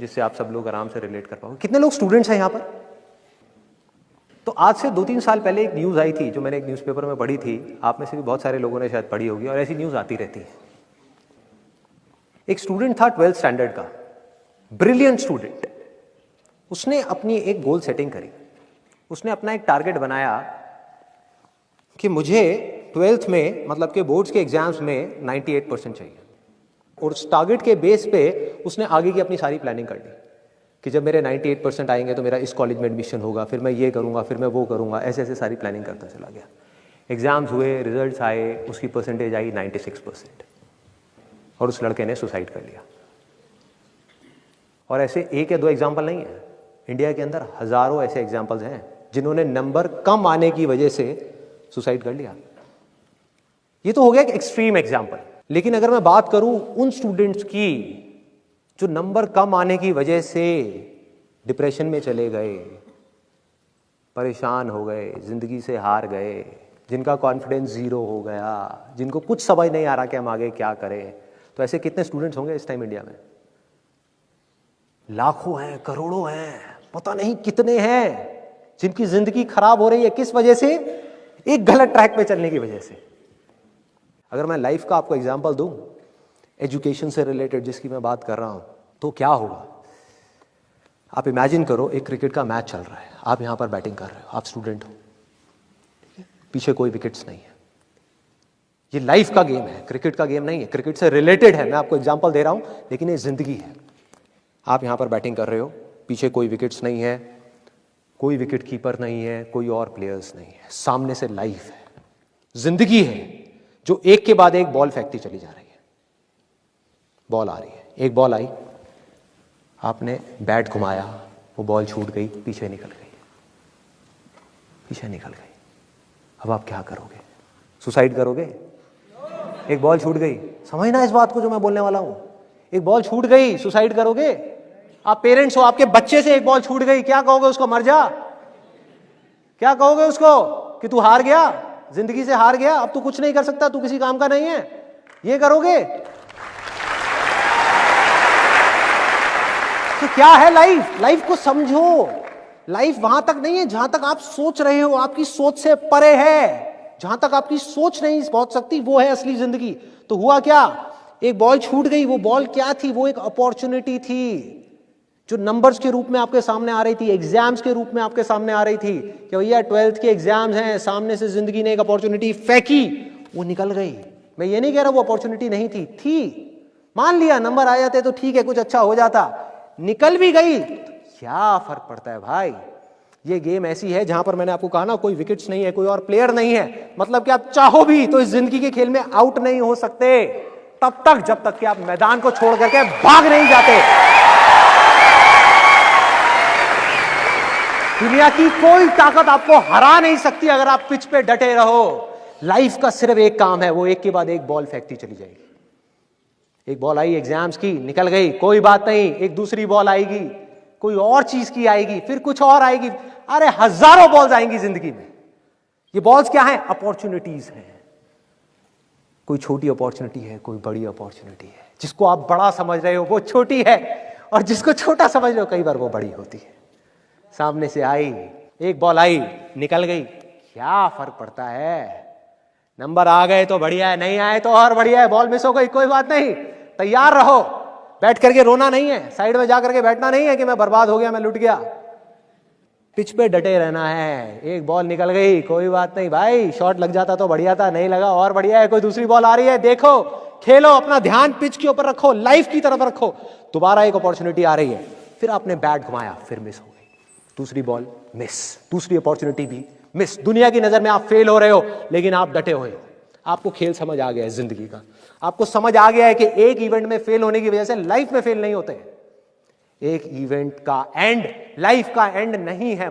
जिससे आप सब लोग आराम से रिलेट कर पाओगे। कितने लोग स्टूडेंट्स हैं यहाँ पर? तो आज से 2-3 साल पहले एक न्यूज़ आई थी जो मैंने एक न्यूज़पेपर में पढ़ी थी, आप में से भी बहुत सारे लोगों ने शायद पढ़ी होगी और ऐसी न्यूज़ आती रहती है। एक स्टूडेंट था 12th स्टैंडर्ड का, ब्रिलियंट स्टूडेंट। उसने अपनी एक गोल सेटिंग करी, उसने अपना एक टारगेट बनाया कि मुझे 12th में मतलब कि बोर्ड्स के एग्जाम्स में 98% चाहिए, और उस टारगेट के बेस पे उसने आगे की अपनी सारी प्लानिंग कर ली कि जब मेरे 98% आएंगे तो मेरा इस कॉलेज में एडमिशन होगा, फिर मैं ये करूँगा, फिर मैं वो करूँगा, ऐसे ऐसे सारी प्लानिंग करता चला गया। एग्ज़ाम्स हुए, रिजल्ट्स आए, उसकी परसेंटेज आई 96% और उस लड़के ने सुसाइड कर लिया। और ऐसे एक या दो एग्जाम्पल नहीं है, इंडिया के अंदर हज़ारों ऐसे एग्जाम्पल्स हैं जिन्होंने नंबर कम आने की वजह से सुसाइड कर लिया। ये तो हो गया एक एक्सट्रीम एग्जाम्पल, लेकिन अगर मैं बात करूं उन स्टूडेंट्स की जो नंबर कम आने की वजह से डिप्रेशन में चले गए, परेशान हो गए, जिंदगी से हार गए, जिनका कॉन्फिडेंस जीरो हो गया, जिनको कुछ समझ नहीं आ रहा कि हम आगे क्या करें, तो ऐसे कितने स्टूडेंट्स होंगे इस टाइम इंडिया में? लाखों हैं, करोड़ों हैं, पता नहीं कितने हैं जिनकी जिंदगी खराब हो रही है। किस वजह से? एक गलत ट्रैक पे चलने की वजह से। अगर मैं लाइफ का आपको एग्जांपल दूं, एजुकेशन से रिलेटेड जिसकी मैं बात कर रहा हूं, तो क्या होगा? आप इमेजिन करो एक क्रिकेट का मैच चल रहा है, आप यहां पर बैटिंग कर रहे हो, आप स्टूडेंट हो, पीछे कोई विकेट्स नहीं है। ये लाइफ का गेम है, क्रिकेट का गेम नहीं है, क्रिकेट से रिलेटेड है, मैं आपको एग्जांपल दे रहा हूं, लेकिन ये जिंदगी है। आप यहां पर बैटिंग कर रहे हो, पीछे कोई विकेट्स नहीं है, कोई विकेट कीपर नहीं है, कोई और प्लेयर्स नहीं है, सामने से लाइफ है, जिंदगी है जो एक के बाद एक बॉल फेंकती चली जा रही है। बॉल आ रही है, एक बॉल आई, आपने बैट घुमाया, वो बॉल छूट गई, पीछे निकल गई, पीछे निकल गई। अब आप क्या करोगे? सुसाइड करोगे? एक बॉल छूट गई, समझना इस बात को जो मैं बोलने वाला हूं। एक बॉल छूट गई, सुसाइड करोगे? आप पेरेंट्स हो, आपके बच्चे से एक बॉल छूट गई, क्या कहोगे उसको? मर जा? क्या कहोगे उसको कि तू हार गया, जिंदगी से हार गया, अब तू कुछ नहीं कर सकता, तू किसी काम का नहीं है? ये करोगे? तो क्या है लाइफ? लाइफ को समझो। लाइफ वहां तक नहीं है जहां तक आप सोच रहे हो, आपकी सोच से परे है। जहां तक आपकी सोच नहीं पहुंच सकती वो है असली जिंदगी। तो हुआ क्या? एक बॉल छूट गई, वो बॉल क्या थी? वो एक अपॉर्चुनिटी थी जो नंबर्स के रूप में आपके सामने आ रही थी, एग्जाम्स के रूप में आपके सामने आ रही थी कि भैया 12th के एग्जाम्स हैं, सामने से जिंदगी ने एक अपॉर्चुनिटी फेंकी, वो निकल गई। मैं ये नहीं कह रहा वो अपॉर्चुनिटी नहीं थी, मान लिया नंबर आ जाते तो ठीक है, कुछ अच्छा हो जाता, निकल भी गई, क्या फर्क पड़ता है भाई? ये गेम ऐसी है जहां पर मैंने आपको कहा ना, कोई विकेट्स नहीं है, कोई और प्लेयर नहीं है, मतलब कि आप चाहो भी तो इस जिंदगी के खेल में आउट नहीं हो सकते तब तक जब तक कि आप मैदान को छोड़ करके भाग नहीं जाते। दुनिया की कोई ताकत आपको हरा नहीं सकती अगर आप पिच पे डटे रहो। लाइफ का सिर्फ एक काम है, वो एक के बाद एक बॉल फेंकती चली जाएगी। एक बॉल आई एग्जाम्स की, निकल गई, कोई बात नहीं, एक दूसरी बॉल आएगी, कोई और चीज की आएगी, फिर कुछ और आएगी, अरे हजारों बॉल्स आएंगी जिंदगी में। ये बॉल्स क्या है? अपॉर्चुनिटीज हैं। कोई छोटी अपॉर्चुनिटी है, कोई बड़ी अपॉर्चुनिटी है। जिसको आप बड़ा समझ रहे हो वो छोटी है, और जिसको छोटा समझ रहे हो कई बार वो बड़ी होती है। सामने से आई, एक बॉल आई, निकल गई, क्या फर्क पड़ता है? नंबर आ गए तो बढ़िया है, नहीं आए तो और बढ़िया है, बॉल मिस हो गई, कोई बात नहीं, तैयार रहो। बैठ करके रोना नहीं है, साइड में जाकर के बैठना नहीं है कि मैं बर्बाद हो गया, मैं लुट गया। पिच पे डटे रहना है। एक बॉल निकल गई, कोई बात नहीं भाई, शॉट लग जाता तो बढ़िया था, नहीं लगा और बढ़िया है, कोई दूसरी बॉल आ रही है, देखो, खेलो, अपना ध्यान पिच के ऊपर रखो, लाइफ की तरफ रखो। दोबारा एक अपॉर्चुनिटी आ रही है, फिर आपने बैट घुमाया, फिर मिस हो गई, दूसरी बॉल मिस, दूसरी अपॉर्चुनिटी भी मिस। दुनिया की नजर में आप फेल हो रहे हो, लेकिन आप डटे हुए हो। आपको खेल समझ आ गया है जिंदगी का, आपको समझ आ गया है कि एक इवेंट में फेल होने की वजह से लाइफ में फेल नहीं होते। एक इवेंट का एंड लाइफ का एंड नहीं है।